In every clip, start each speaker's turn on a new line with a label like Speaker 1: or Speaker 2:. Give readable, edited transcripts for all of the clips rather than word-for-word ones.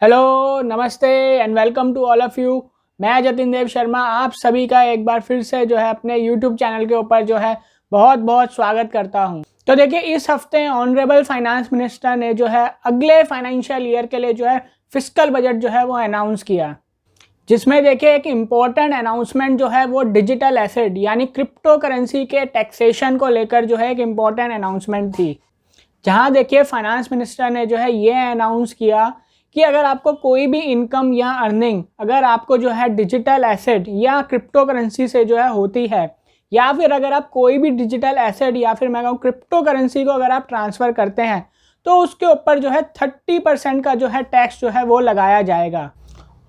Speaker 1: Hello, नमस्ते and welcome to all of you. मैं जतिन देव शर्मा आप सभी का एक बार फिर से जो है अपने यूट्यूब चैनल के ऊपर जो है बहुत बहुत स्वागत करता हूं। तो देखिए, इस हफ्ते ऑनरेबल फाइनेंस मिनिस्टर ने जो है अगले फाइनेंशियल ईयर के लिए जो है फिस्कल बजट जो है वो अनाउंस किया, जिसमें देखिए एक इम्पॉर्टेंट अनाउंसमेंट जो है वो डिजिटल एसेट यानी क्रिप्टो करेंसी के टैक्सेशन को लेकर जो है एक इम्पॉर्टेंट अनाउंसमेंट थी। जहां देखिए फाइनेंस मिनिस्टर ने जो है ये अनाउंस किया कि अगर आपको कोई भी इनकम या अर्निंग अगर आपको जो है डिजिटल एसेट या क्रिप्टो करेंसी से जो है होती है, या फिर अगर आप कोई भी डिजिटल एसेट या फिर मैं कहूँ क्रिप्टो करेंसी को अगर आप ट्रांसफ़र करते हैं, तो उसके ऊपर जो है 30% का जो है टैक्स जो है वो लगाया जाएगा।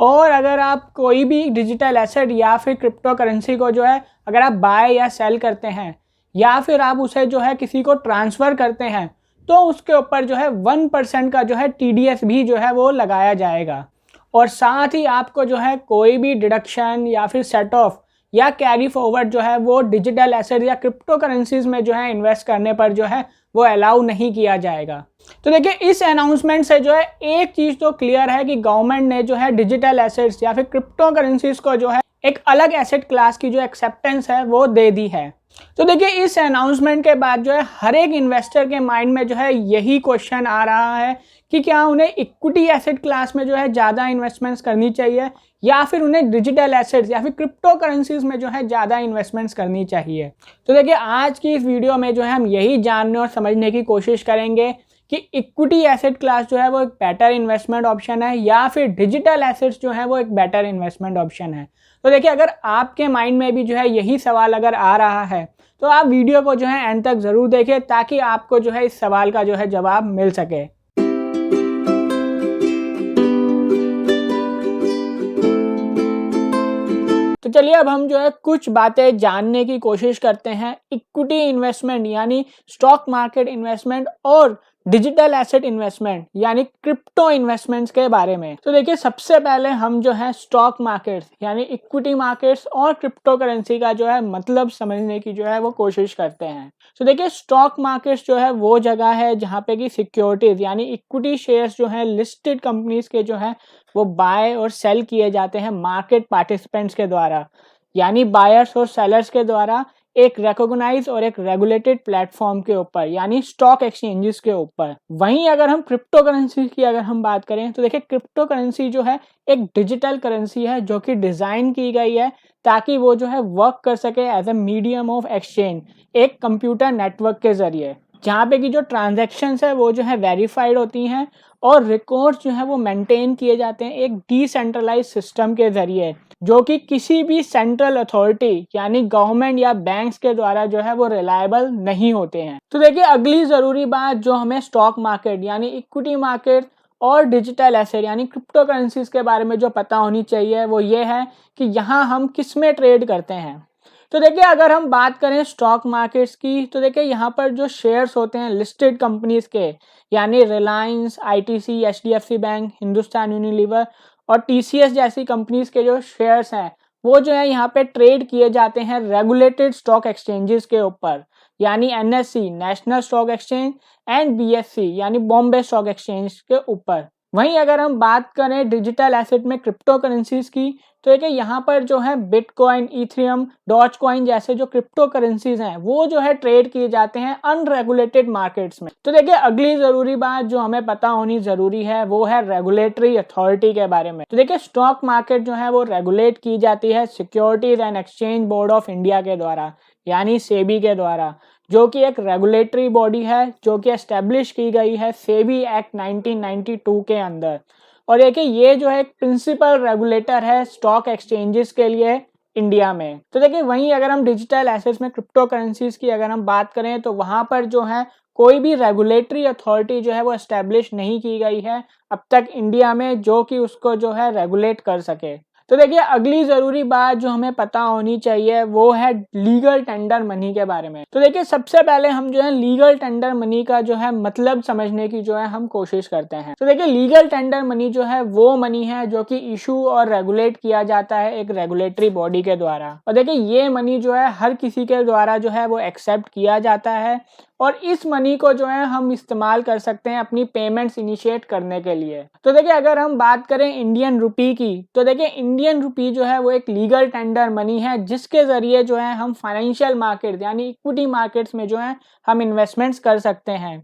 Speaker 1: और अगर आप कोई भी डिजिटल एसेट या फिर क्रिप्टो करेंसी को जो है अगर आप बाय या सेल करते हैं, या फिर आप उसे जो है किसी को ट्रांसफ़र करते हैं, तो उसके ऊपर जो है 1% का जो है TDS भी जो है वो लगाया जाएगा। और साथ ही आपको जो है कोई भी डिडक्शन या फिर सेट ऑफ या कैरी फॉरवर्ड जो है वो डिजिटल एसेट या क्रिप्टो करेंसीज में जो है इन्वेस्ट करने पर जो है वो अलाउ नहीं किया जाएगा। तो देखिए, इस अनाउंसमेंट से जो है एक चीज़ तो क्लियर है कि गवर्नमेंट ने जो है डिजिटल एसेट्स या फिर क्रिप्टो करेंसीज को जो है एक अलग एसेट क्लास की जो एक्सेप्टेंस है वो दे दी है। तो देखिए, इस अनाउंसमेंट के बाद जो है हर एक इन्वेस्टर के माइंड में जो है यही क्वेश्चन आ रहा है कि क्या उन्हें इक्विटी एसेट क्लास में जो है ज़्यादा इन्वेस्टमेंट्स करनी चाहिए, या फिर उन्हें डिजिटल एसेट्स या फिर क्रिप्टो करेंसीज में जो है ज़्यादा इन्वेस्टमेंट्स करनी चाहिए। तो देखिए, आज की इस वीडियो में जो है हम यही जानने और समझने की कोशिश करेंगे कि इक्विटी एसेट क्लास जो है वो एक बेटर इन्वेस्टमेंट ऑप्शन है या फिर डिजिटल एसेट्स जो है वो एक बेटर इन्वेस्टमेंट ऑप्शन है। तो देखिए, अगर आपके माइंड में भी जो है यही सवाल अगर आ रहा है, तो आप वीडियो को जो है एंड तक ज़रूर देखें ताकि आपको जो है इस सवाल का जो है जवाब मिल सके। तो चलिए, अब हम जो है कुछ बातें जानने की कोशिश करते हैं इक्विटी इन्वेस्टमेंट यानी स्टॉक मार्केट इन्वेस्टमेंट और डिजिटल एसेट इन्वेस्टमेंट यानी क्रिप्टो इन्वेस्टमेंट्स के बारे में। तो देखिए, सबसे पहले हम जो है स्टॉक मार्केट्स यानी इक्विटी मार्केट्स और क्रिप्टो करेंसी का जो है मतलब समझने की जो है वो कोशिश करते हैं। तो देखिए, स्टॉक मार्केट्स जो है वो जगह है जहाँ पे कि सिक्योरिटीज यानी इक्विटी शेयर्स जो है लिस्टेड कंपनीज के जो है वो बाय और सेल किए जाते हैं मार्केट पार्टिसिपेंट्स के द्वारा, यानी बायर्स और सेलर्स के द्वारा एक रिकॉग्नाइज और एक रेगुलेटेड प्लेटफॉर्म के ऊपर यानी स्टॉक एक्सचेंजेस के ऊपर। वहीं अगर हम क्रिप्टो करेंसी की अगर हम बात करें, तो देखिए क्रिप्टो करेंसी जो है एक डिजिटल करेंसी है जो कि डिजाइन की गई है ताकि वो जो है वर्क कर सके as a medium of exchange, एक कंप्यूटर नेटवर्क के जरिए, जहाँ पे की जो ट्रांजैक्शंस है वो जो है वेरीफाइड होती हैं और रिकॉर्ड्स जो है वो मेंटेन किए जाते हैं एक डिसेंट्रलाइज सिस्टम के जरिए, जो कि किसी भी सेंट्रल अथॉरिटी यानी गवर्नमेंट या बैंक्स के द्वारा जो है वो रिलायबल नहीं होते हैं। तो देखिए, अगली ज़रूरी बात जो हमें स्टॉक मार्केट यानी इक्विटी मार्केट और डिजिटल एसेट यानी क्रिप्टो करेंसीज के बारे में जो पता होनी चाहिए वो ये है कि यहाँ हम किस में ट्रेड करते हैं। तो देखिए, अगर हम बात करें स्टॉक मार्केट्स की, तो देखिए यहाँ पर जो शेयर्स होते हैं लिस्टेड कंपनीज के यानी Reliance, ITC, HDFC bank, Hindustan Unilever और TCS जैसी कंपनीज के जो शेयर्स हैं वो जो है यहाँ पे ट्रेड किए जाते हैं रेगुलेटेड स्टॉक एक्सचेंजेस के ऊपर, यानी NSE national stock exchange and BSE यानी बॉम्बे स्टॉक एक्सचेंज के ऊपर। वहीं अगर हम बात करें डिजिटल एसेट में क्रिप्टो करेंसीज की, तो देखिए यहाँ पर जो है बिटकॉइन, इथेरियम, डॉज कॉइन जैसे जो क्रिप्टो करेंसीज हैं वो जो है ट्रेड किए जाते हैं अनरेगुलेटेड मार्केट्स में। तो देखिए, अगली जरूरी बात जो हमें पता होनी जरूरी है वो है रेगुलेटरी अथॉरिटी के बारे में। तो देखिए, स्टॉक मार्केट जो है वो रेगुलेट की जाती है securities and exchange board of India के द्वारा यानी सेबी के द्वारा, जो कि एक रेगुलेटरी बॉडी है जो कि एस्टेब्लिश की गई है सेबी एक्ट 1992 के अंदर। और देखिए, ये जो है एक प्रिंसिपल रेगुलेटर है स्टॉक एक्सचेंजेस के लिए इंडिया में। तो देखिए, वहीं अगर हम डिजिटल एसेट्स में क्रिप्टो करेंसीज की अगर हम बात करें, तो वहां पर जो है कोई भी रेगुलेटरी अथॉरिटी जो है वो एस्टेब्लिश नहीं की गई है अब तक इंडिया में जो कि उसको जो है रेगुलेट कर सके। तो देखिए अगली ज़रूरी बात जो हमें पता होनी चाहिए वो है लीगल टेंडर मनी के बारे में। तो देखिए सबसे पहले हम जो है लीगल टेंडर मनी का जो है मतलब समझने की जो है हम कोशिश करते हैं। तो देखिए लीगल टेंडर मनी जो है वो मनी है जो कि इशू और रेगुलेट किया जाता है एक रेगुलेटरी बॉडी के द्वारा। और देखिए ये मनी जो है हर किसी के द्वारा जो है वो एक्सेप्ट किया जाता है और इस मनी को जो है हम इस्तेमाल कर सकते हैं अपनी पेमेंट्स इनिशिएट करने के लिए। तो देखिए अगर हम बात करें इंडियन रुपी की, तो देखिए इंडियन रुपी जो है वो एक लीगल टेंडर मनी है जिसके ज़रिए जो है हम फाइनेंशियल मार्केट यानी इक्विटी मार्केट्स में जो है हम इन्वेस्टमेंट्स कर सकते हैं।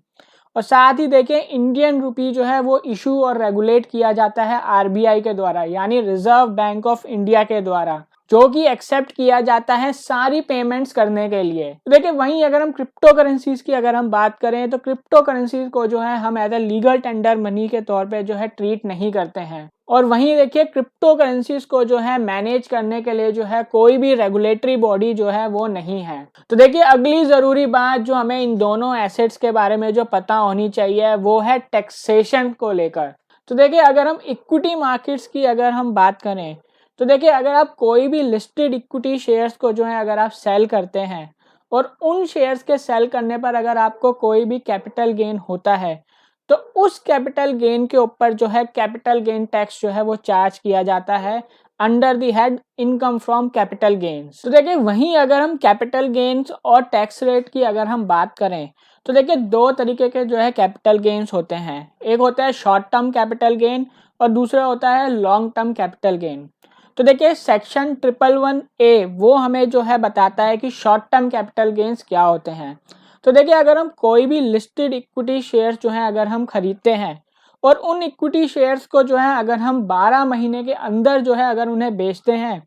Speaker 1: और साथ ही देखिए इंडियन रुपी जो है वो इशू और रेगुलेट किया जाता है आरबीआई के द्वारा यानी रिजर्व बैंक ऑफ इंडिया के द्वारा, जो कि एक्सेप्ट किया जाता है सारी पेमेंट्स करने के लिए। तो देखिए वहीं अगर हम क्रिप्टो करेंसीज की अगर हम बात करें तो क्रिप्टो करेंसीज को जो है हम as a legal tender money के तौर पे जो है ट्रीट नहीं करते हैं। और वहीं देखिए क्रिप्टो करेंसीज को जो है मैनेज करने के लिए जो है कोई भी रेगुलेटरी बॉडी जो है वो नहीं है। तो देखिए अगली ज़रूरी बात जो हमें इन दोनों एसेट्स के बारे में जो पता होनी चाहिए वो है टैक्सेशन को लेकर। तो देखिए अगर हम इक्विटी मार्केट्स की अगर हम बात करें तो देखिए अगर आप कोई भी लिस्टेड इक्विटी शेयर्स को जो है अगर आप सेल करते हैं और उन शेयर्स के सेल करने पर अगर आपको कोई भी कैपिटल गेन होता है तो उस कैपिटल गेन के ऊपर जो है कैपिटल गेन टैक्स जो है वो चार्ज किया जाता है under the head income from capital gains. तो देखिए वहीं अगर हम कैपिटल गेन्स और टैक्स रेट की अगर हम बात करें तो देखिए दो तरीके के जो है कैपिटल गेन्स होते हैं, एक होता है शॉर्ट टर्म कैपिटल गेन और दूसरा होता है लॉन्ग टर्म कैपिटल गेन। तो देखिए सेक्शन 111A वो हमें जो है बताता है कि शॉर्ट टर्म कैपिटल गेन्स क्या होते हैं। तो देखिए अगर हम कोई भी लिस्टेड इक्विटी शेयर्स जो है अगर हम खरीदते हैं और उन इक्विटी शेयर्स को जो है अगर हम 12 महीने के अंदर जो है अगर उन्हें बेचते हैं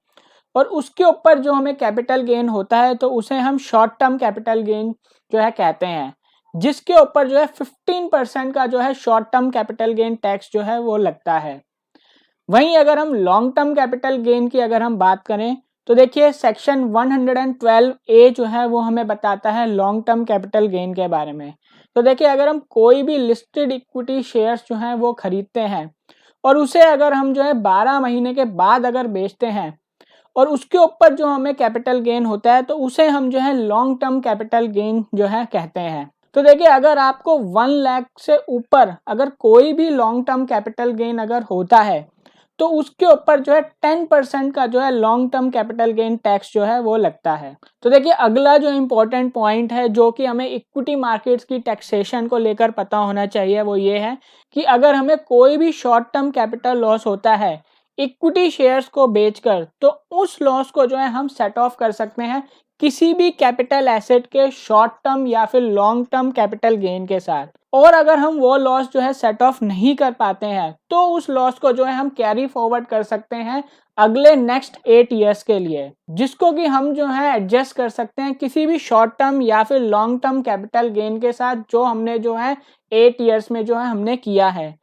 Speaker 1: और उसके ऊपर जो हमें कैपिटल गेन होता है तो उसे हम शॉर्ट टर्म कैपिटल गेन जो है कहते हैं, जिसके ऊपर जो है 15% का जो है short term capital gain tax जो है वो लगता है। वहीं अगर हम लॉन्ग टर्म कैपिटल गेन की अगर हम बात करें तो देखिए सेक्शन 112A जो है वो हमें बताता है लॉन्ग टर्म कैपिटल गेन के बारे में। तो देखिए अगर हम कोई भी लिस्टेड इक्विटी शेयर्स जो हैं वो खरीदते हैं और उसे अगर हम जो है 12 महीने के बाद अगर बेचते हैं और उसके ऊपर जो हमें कैपिटल गेन होता है तो उसे हम जो है लॉन्ग टर्म कैपिटल गेन जो है कहते हैं। तो देखिए अगर आपको 1 लाख से ऊपर अगर कोई भी लॉन्ग टर्म कैपिटल गेन अगर होता है तो उसके ऊपर जो है 10% का जो है long term capital gain tax जो है वो लगता है। तो देखिए अगला जो इम्पोर्टेंट पॉइंट है जो कि हमें इक्विटी मार्केट्स की टैक्सेशन को लेकर पता होना चाहिए वो ये है कि अगर हमें कोई भी शॉर्ट टर्म कैपिटल लॉस होता है इक्विटी शेयर्स को बेचकर तो उस लॉस को जो है हम सेट ऑफ कर सकते हैं किसी भी कैपिटल एसेट के शॉर्ट टर्म या फिर लॉन्ग टर्म कैपिटल गेन के साथ। और अगर हम वो लॉस जो है सेट ऑफ नहीं कर पाते हैं तो उस लॉस को जो है हम कैरी फॉरवर्ड कर सकते हैं अगले नेक्स्ट 8 ईयर्स के लिए, जिसको कि हम जो है एडजस्ट कर सकते हैं किसी भी शॉर्ट टर्म या फिर लॉन्ग टर्म कैपिटल गेन के साथ जो हमने जो है 8 ईयर्स में जो है हमने किया है,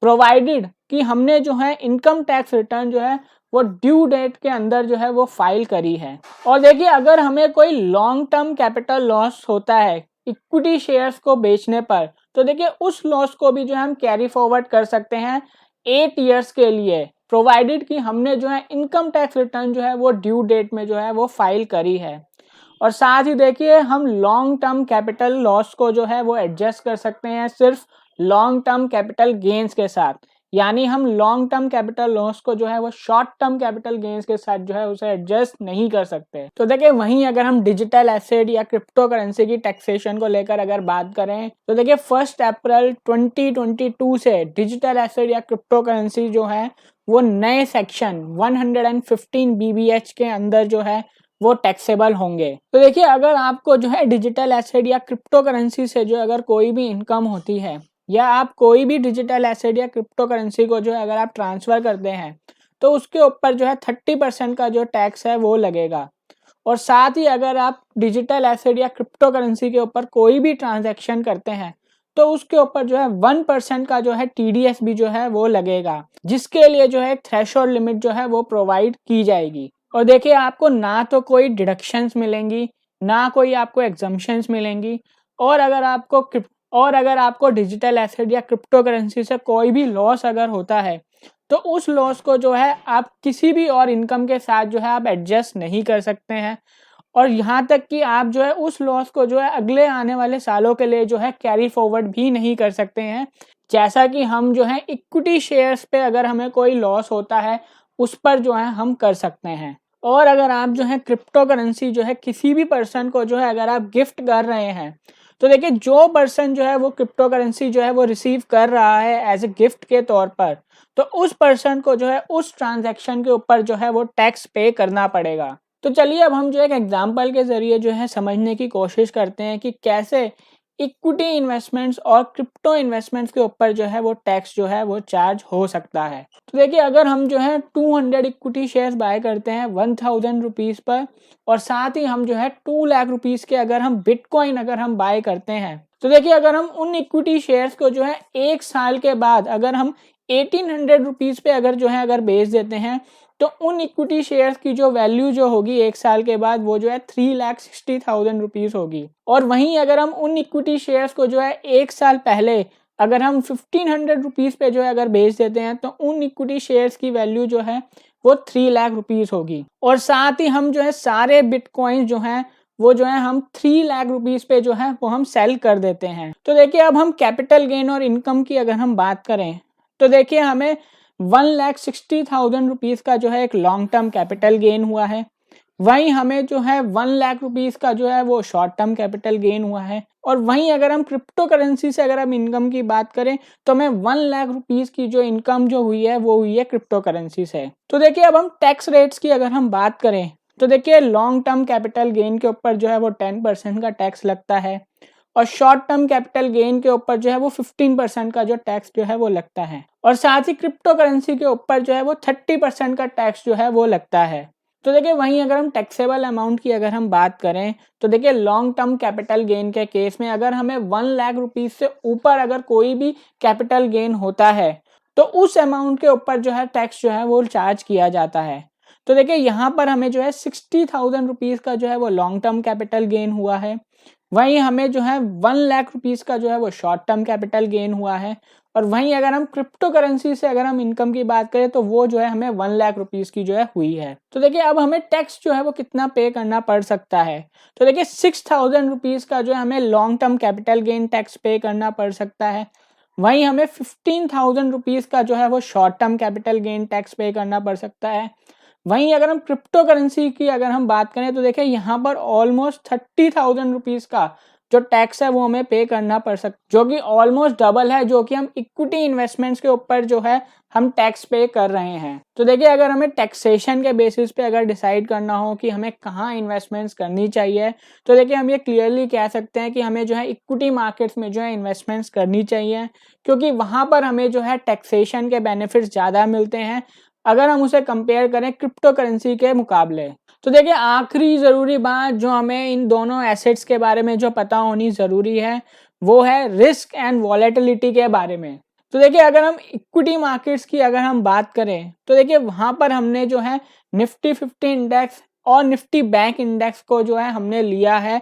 Speaker 1: प्रोवाइडेड कि हमने जो है इनकम टैक्स रिटर्न जो है वो ड्यू डेट के अंदर जो है वो फाइल करी है। और देखिए अगर हमें कोई लॉन्ग टर्म कैपिटल लॉस होता है इक्विटी शेयर्स को बेचने पर तो देखिए उस लॉस को भी जो है हम कैरी फॉरवर्ड कर सकते हैं 8 ईयर्स के लिए, प्रोवाइडेड कि हमने जो है इनकम टैक्स रिटर्न जो है वो ड्यू डेट में जो है वो फाइल करी है। और साथ ही देखिए हम लॉन्ग टर्म कैपिटल लॉस को जो है वो एडजस्ट कर सकते हैं सिर्फ लॉन्ग टर्म कैपिटल गेन्स के साथ, यानी हम लॉन्ग टर्म कैपिटल लॉस को जो है वो शॉर्ट टर्म कैपिटल गेन्स के साथ जो है उसे एडजस्ट नहीं कर सकते। तो देखिए वहीं अगर हम डिजिटल एसेट या क्रिप्टो करेंसी की टैक्सेशन को लेकर अगर बात करें तो देखिए 1 अप्रैल 2022 से डिजिटल एसेट या क्रिप्टो करेंसी जो है वो नए सेक्शन 115 BBH के अंदर जो है वो टैक्सेबल होंगे। तो देखिए अगर आपको जो है डिजिटल एसेट या क्रिप्टो करेंसी से जो अगर कोई भी इनकम होती है या आप कोई भी डिजिटल एसेट या क्रिप्टो करेंसी को जो है अगर आप ट्रांसफ़र करते हैं तो उसके ऊपर जो है 30% का जो टैक्स है वो लगेगा। और साथ ही अगर आप डिजिटल एसेट या क्रिप्टो करेंसी के ऊपर कोई भी ट्रांजैक्शन करते हैं तो उसके ऊपर जो है 1% का जो है TDS भी जो है वो लगेगा, जिसके लिए जो है एक थ्रेशोल्ड लिमिट जो है वो प्रोवाइड की जाएगी। और देखिए आपको ना तो कोई डिडक्शंस मिलेंगी ना कोई आपको एग्जम्पशंस मिलेंगी। और अगर आपको डिजिटल एसेट या क्रिप्टो करेंसी से कोई भी लॉस अगर होता है तो उस लॉस को जो है आप किसी भी और इनकम के साथ जो है आप एडजस्ट नहीं कर सकते हैं, और यहाँ तक कि आप जो है उस लॉस को जो है अगले आने वाले सालों के लिए जो है कैरी फॉरवर्ड भी नहीं कर सकते हैं। जैसा कि हम जो है इक्विटी शेयर्स पे अगर हमें कोई लॉस होता है उस पर जो है हम कर सकते हैं। और अगर आप जो है क्रिप्टो करेंसी जो है किसी भी पर्सन को जो है अगर आप गिफ्ट कर रहे हैं, तो देखिए जो पर्सन जो है वो क्रिप्टो करेंसी जो है वो रिसीव कर रहा है एज ए गिफ्ट के तौर पर, तो उस पर्सन को जो है उस ट्रांजैक्शन के ऊपर जो है वो टैक्स पे करना पड़ेगा। तो चलिए अब हम जो एक एग्जांपल के ज़रिए जो है समझने की कोशिश करते हैं कि कैसे इक्विटी इन्वेस्टमेंट्स और क्रिप्टो इन्वेस्टमेंट्स के ऊपर जो है वो टैक्स जो है वो चार्ज हो सकता है। तो देखिए अगर हम जो है 200 इक्विटी शेयर्स बाय करते हैं 1000 रुपीज़ पर, और साथ ही हम जो है 2 लाख रुपीज़ के अगर हम बिटकॉइन अगर हम बाय करते हैं, तो देखिए अगर हम उन इक्विटी शेयर्स को जो है 1 साल के बाद अगर हम 1800 रुपीज़ पे अगर जो है अगर बेच देते हैं, तो उन इक्विटी शेयर्स की जो वैल्यू जो होगी 1 साल के बाद वो जो है 3,60,000 रुपीज़ होगी। और वहीं अगर हम उन इक्विटी शेयर्स को जो है 1 साल पहले अगर हम 1500 रुपीज़ पे जो है अगर बेच देते हैं, तो उन इक्विटी शेयर्स की वैल्यू जो है वो 3 लाख रुपीज़ होगी। और साथ ही हम जो है सारे बिटकॉइन जो हैं वो जो है हम 3 लाख रुपीज़ पे जो है वो हम सेल कर देते हैं। तो देखिए अब हम कैपिटल गेन और इनकम की अगर हम बात करें, तो देखिए हमें 1,60,000 रुपीज़ का जो है एक लॉन्ग टर्म कैपिटल गेन हुआ है। वहीं हमें जो है 1 लाख रुपीज़ का जो है वो शॉर्ट टर्म कैपिटल गेन हुआ है। और वहीं अगर हम क्रिप्टो करेंसी से अगर हम इनकम की बात करें, तो हमें 1 लाख रुपीज़ की जो इनकम जो हुई है वो हुई है क्रिप्टो करेंसी से। तो देखिए अब हम टैक्स रेट्स की अगर हम बात करें, तो देखिए लॉन्ग टर्म कैपिटल गेन के ऊपर जो है वो 10% का टैक्स लगता है, और शॉर्ट टर्म कैपिटल गेन के ऊपर जो है वो 15% का जो टैक्स जो है वो लगता है, और साथ ही क्रिप्टो करेंसी के ऊपर जो है वो 30% का टैक्स जो है वो लगता है। तो देखिए वहीं अगर हम टैक्सेबल अमाउंट की अगर हम बात करें, तो देखिए लॉन्ग टर्म कैपिटल गेन के केस में अगर हमें 1 लाख रुपीज़ से ऊपर अगर कोई भी कैपिटल गेन होता है, तो उस अमाउंट के ऊपर जो है टैक्स जो है वो चार्ज किया जाता है। तो देखिए यहाँ पर हमें जो है 60,000 रुपीज़ का जो है वो लॉन्ग टर्म कैपिटल गेन हुआ है, वहीं हमें जो है 1 लाख रुपीज़ का जो है वो शॉर्ट टर्म कैपिटल गेन हुआ है, और वहीं अगर हम क्रिप्टो करेंसी से अगर हम इनकम की बात करें, तो वो जो है हमें 1 लाख रुपीज़ की जो है हुई है। तो देखिए अब हमें टैक्स जो है वो कितना पे करना पड़ सकता है, तो देखिए 6,000 रुपीज़ का जो है हमें long term capital gain tax पे करना पड़ सकता है। वहीं हमें 15,000 रुपीज़ का जो है वो short term capital gain tax पे करना पड़ सकता है। वहीं अगर हम क्रिप्टो करेंसी की अगर हम बात करें, तो देखिए यहाँ पर ऑलमोस्ट 30,000 रुपीज़ का जो टैक्स है वो हमें पे करना पड़ सकता है, जो कि ऑलमोस्ट डबल है जो कि हम इक्विटी इन्वेस्टमेंट्स के ऊपर जो है हम टैक्स पे कर रहे हैं। तो देखिए अगर हमें टैक्सेशन के बेसिस पे अगर डिसाइड करना हो कि हमें कहाँ इन्वेस्टमेंट्स करनी चाहिए, तो देखिए हम ये क्लियरली कह सकते हैं कि हमें जो है इक्विटी मार्केट्स में जो है इन्वेस्टमेंट्स करनी चाहिए, क्योंकि वहाँ पर हमें जो है टैक्सेशन के बेनिफिट्स ज़्यादा मिलते हैं अगर हम उसे कंपेयर करें क्रिप्टो करेंसी के मुकाबले। तो देखिए आखिरी ज़रूरी बात जो हमें इन दोनों एसेट्स के बारे में जो पता होनी ज़रूरी है, वो है रिस्क एंड वॉलेटिलिटी के बारे में। तो देखिए अगर हम इक्विटी मार्केट्स की अगर हम बात करें, तो देखिए वहाँ पर हमने जो है निफ्टी 50 इंडेक्स और निफ्टी बैंक इंडेक्स को जो है हमने लिया है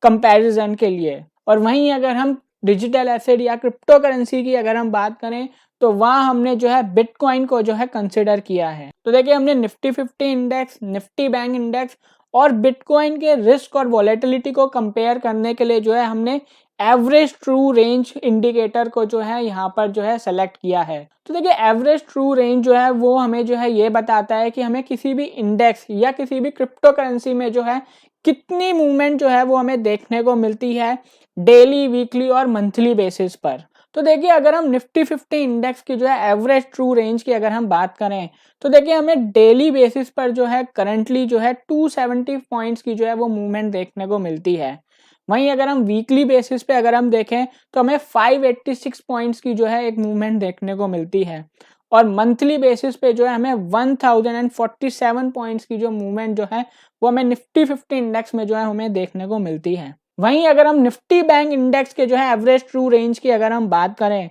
Speaker 1: कंपैरिजन के लिए। और वहीं अगर हम डिजिटल एसेट या क्रिप्टो करेंसी की अगर हम बात करें, तो वहाँ हमने जो है बिटकॉइन को जो है कंसिडर किया है। तो देखिए हमने Nifty 50 index, Nifty bank index और बिटकॉइन के रिस्क और वॉलेटिलिटी को कंपेयर करने के लिए जो है हमने एवरेज ट्रू रेंज इंडिकेटर को जो है यहाँ पर जो है सेलेक्ट किया है। तो देखिए एवरेज ट्रू रेंज जो है वो हमें जो है ये बताता है कि हमें किसी भी इंडेक्स या किसी भी क्रिप्टो करेंसी में जो है कितनी मूवमेंट जो है वो हमें देखने को मिलती है डेली, वीकली और मंथली बेसिस पर। तो देखिए अगर हम निफ्टी 50 इंडेक्स की जो है एवरेज ट्रू रेंज की अगर हम बात करें, तो देखिए हमें डेली बेसिस पर जो है करंटली जो है 270 पॉइंट्स की जो है वो मूवमेंट देखने को मिलती है। वहीं अगर हम वीकली बेसिस पे अगर हम देखें, तो हमें 586 पॉइंट्स की जो है एक मूवमेंट देखने को मिलती है, और मंथली बेसिस पे जो है हमें 1047 पॉइंट्स की जो मूवमेंट जो है वो हमें निफ्टी 50 इंडेक्स में जो है हमें देखने को मिलती है। वहीं अगर हम निफ्टी बैंक इंडेक्स के जो है एवरेज ट्रू रेंज की अगर हम बात करें,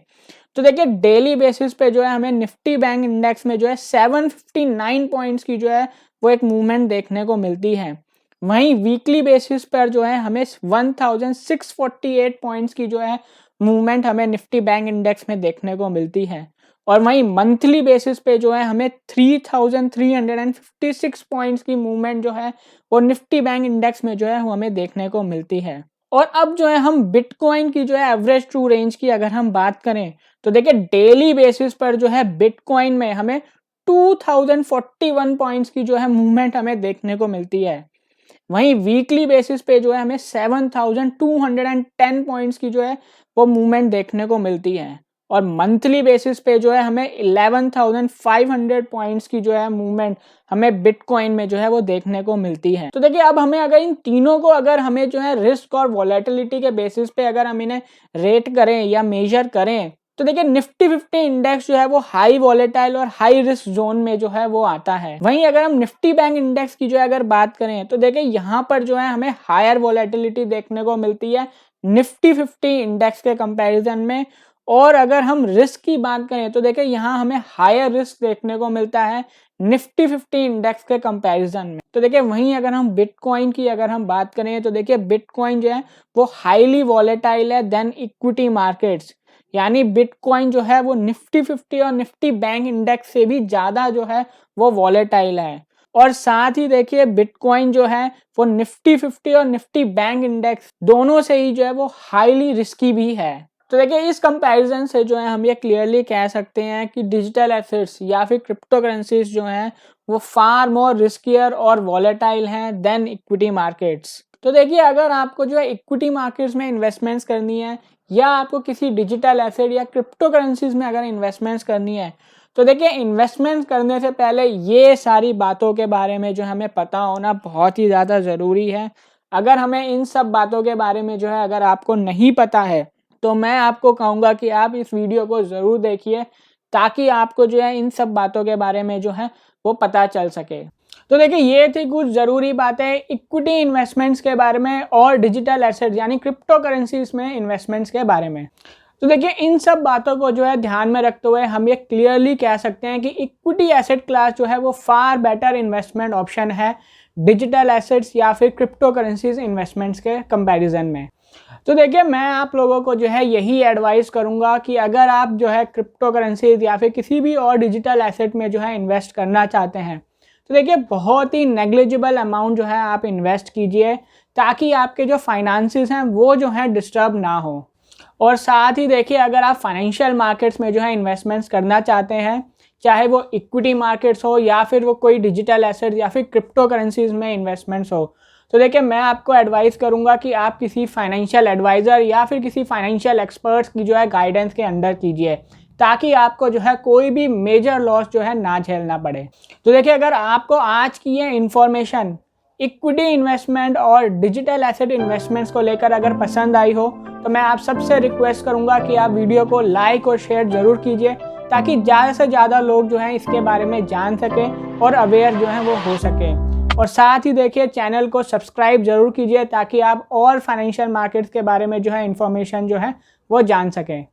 Speaker 1: तो देखिए डेली बेसिस पे जो है हमें निफ्टी बैंक इंडेक्स में जो है 759 पॉइंट्स की जो है वो एक मूवमेंट देखने को मिलती है। वहीं वीकली बेसिस पर जो है हमें 1648 पॉइंट्स की जो है मूवमेंट हमें निफ्टी बैंक इंडेक्स में देखने को मिलती है। और वहीं मंथली बेसिस पे जो है हमें 3356 पॉइंट्स की मूवमेंट जो है वो निफ्टी बैंक इंडेक्स में जो है वो हमें देखने को मिलती है। और अब जो है हम बिटकॉइन की जो है एवरेज ट्रू रेंज की अगर हम बात करें तो देखिए डेली बेसिस पर जो है बिटकॉइन में हमें 2041 पॉइंट्स की जो है मूवमेंट हमें देखने को मिलती है। वहीं वीकली बेसिस पे जो है हमें 7210 पॉइंट्स की जो है वो मूवमेंट देखने को मिलती है। और मंथली बेसिस पे जो है हमें 11,500 पॉइंट्स की जो है मूवमेंट हमें बिटकॉइन में जो है वो देखने को मिलती है। तो देखिए अब हमें अगर इन तीनों को अगर हमें जो है रिस्क और वॉलेटिलिटी के बेसिस पे अगर हम इन्हें रेट करें या मेजर करें तो देखिए निफ्टी 50 इंडेक्स जो है वो हाई वॉलेटाइल और हाई रिस्क जोन में जो है वो आता है। वहीं अगर हम निफ्टी बैंक इंडेक्स की जो है अगर बात करें तो देखिए यहाँ पर जो है हमें हायर वॉलेटिलिटी देखने को मिलती है निफ्टी 50 इंडेक्स के कंपैरिजन में। और अगर हम रिस्क की बात करें तो देखिए यहाँ हमें हायर रिस्क देखने को मिलता है निफ्टी 50 इंडेक्स के कंपैरिजन में। तो देखिए वहीं अगर हम बिटकॉइन की अगर हम बात करें तो देखिए बिटकॉइन जो है वो हाईली वॉलेटाइल है देन इक्विटी मार्केट्स, यानी बिटकॉइन जो है वो निफ्टी 50 और निफ्टी बैंक इंडेक्स से भी ज़्यादा जो है वो वॉलेटाइल है। और साथ ही देखिए बिटकॉइन जो है वो निफ्टी 50 और निफ्टी बैंक इंडेक्स दोनों से ही जो है वो हाईली रिस्की भी है। तो देखिए इस कंपैरिजन से जो है हम ये क्लियरली कह सकते हैं कि डिजिटल एसेट्स या फिर क्रिप्टो करेंसीज जो हैं वो फार मोर रिस्कियर और वॉलेटाइल हैं देन इक्विटी मार्केट्स। तो देखिए अगर आपको जो है इक्विटी मार्केट्स में इन्वेस्टमेंट्स करनी है या आपको किसी डिजिटल एसेट या क्रिप्टो करेंसीज में अगर इन्वेस्टमेंट्स करनी है तो देखिए इन्वेस्टमेंट करने से पहले ये सारी बातों के बारे में जो हमें पता होना बहुत ही ज़्यादा ज़रूरी है। अगर हमें इन सब बातों के बारे में जो है अगर आपको नहीं पता है तो मैं आपको कहूँगा कि आप इस वीडियो को ज़रूर देखिए ताकि आपको जो है इन सब बातों के बारे में जो है वो पता चल सके। तो देखिए ये थी कुछ ज़रूरी बातें इक्विटी इन्वेस्टमेंट्स के बारे में और डिजिटल एसेट्स यानी क्रिप्टो करेंसीज में इन्वेस्टमेंट्स के बारे में। तो देखिए इन सब बातों को जो है ध्यान में रखते हुए हम ये क्लियरली कह सकते हैं कि इक्विटी एसेट क्लास जो है वो फार बेटर इन्वेस्टमेंट ऑप्शन है डिजिटल एसेट्स या फिर क्रिप्टो करेंसीज इन्वेस्टमेंट्स के कंपैरिजन में। तो देखिए मैं आप लोगों को जो है यही एडवाइस करूंगा कि अगर आप जो है क्रिप्टो करेंसीज या फिर किसी भी और डिजिटल एसेट में जो है इन्वेस्ट करना चाहते हैं तो देखिए बहुत ही नेग्लिजिबल अमाउंट जो है आप इन्वेस्ट कीजिए ताकि आपके जो फाइनेंसेस हैं वो जो है डिस्टर्ब ना हो। और साथ ही देखिए अगर आप फाइनेंशियल मार्केट्स में जो है इन्वेस्टमेंट्स करना चाहते हैं चाहे वो इक्विटी मार्केट्स हो या फिर वो कोई डिजिटल एसेट या फिर क्रिप्टो करेंसीज में इन्वेस्टमेंट्स हो तो देखिए मैं आपको एडवाइस करूंगा कि आप किसी फाइनेंशियल एडवाइज़र या फिर किसी फाइनेंशियल एक्सपर्ट्स की जो है गाइडेंस के अंडर कीजिए ताकि आपको जो है कोई भी मेजर लॉस जो है ना झेलना पड़े। तो देखिए अगर आपको आज की ये इन्फॉर्मेशन इक्विटी इन्वेस्टमेंट और डिजिटल एसेट इन्वेस्टमेंट्स को लेकर अगर पसंद आई हो तो मैं आप सबसे रिक्वेस्ट करूंगा कि आप वीडियो को लाइक और शेयर ज़रूर कीजिए ताकि ज़्यादा से ज़्यादा लोग जो हैं इसके बारे में जान सकें और अवेयर जो हैं वो हो सकें। और साथ ही देखिए चैनल को सब्सक्राइब जरूर कीजिए ताकि आप और फाइनेंशियल मार्केट्स के बारे में जो है इन्फॉर्मेशन जो है वो जान सकें।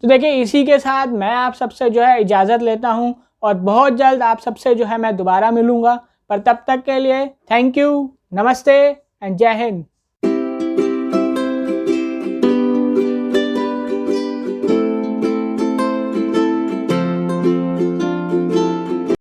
Speaker 1: तो देखिए इसी के साथ मैं आप सबसे जो है इजाज़त लेता हूं और बहुत जल्द आप सबसे जो है मैं दोबारा मिलूंगा। पर तब तक के लिए थैंक यू, नमस्ते एंड जय हिंद।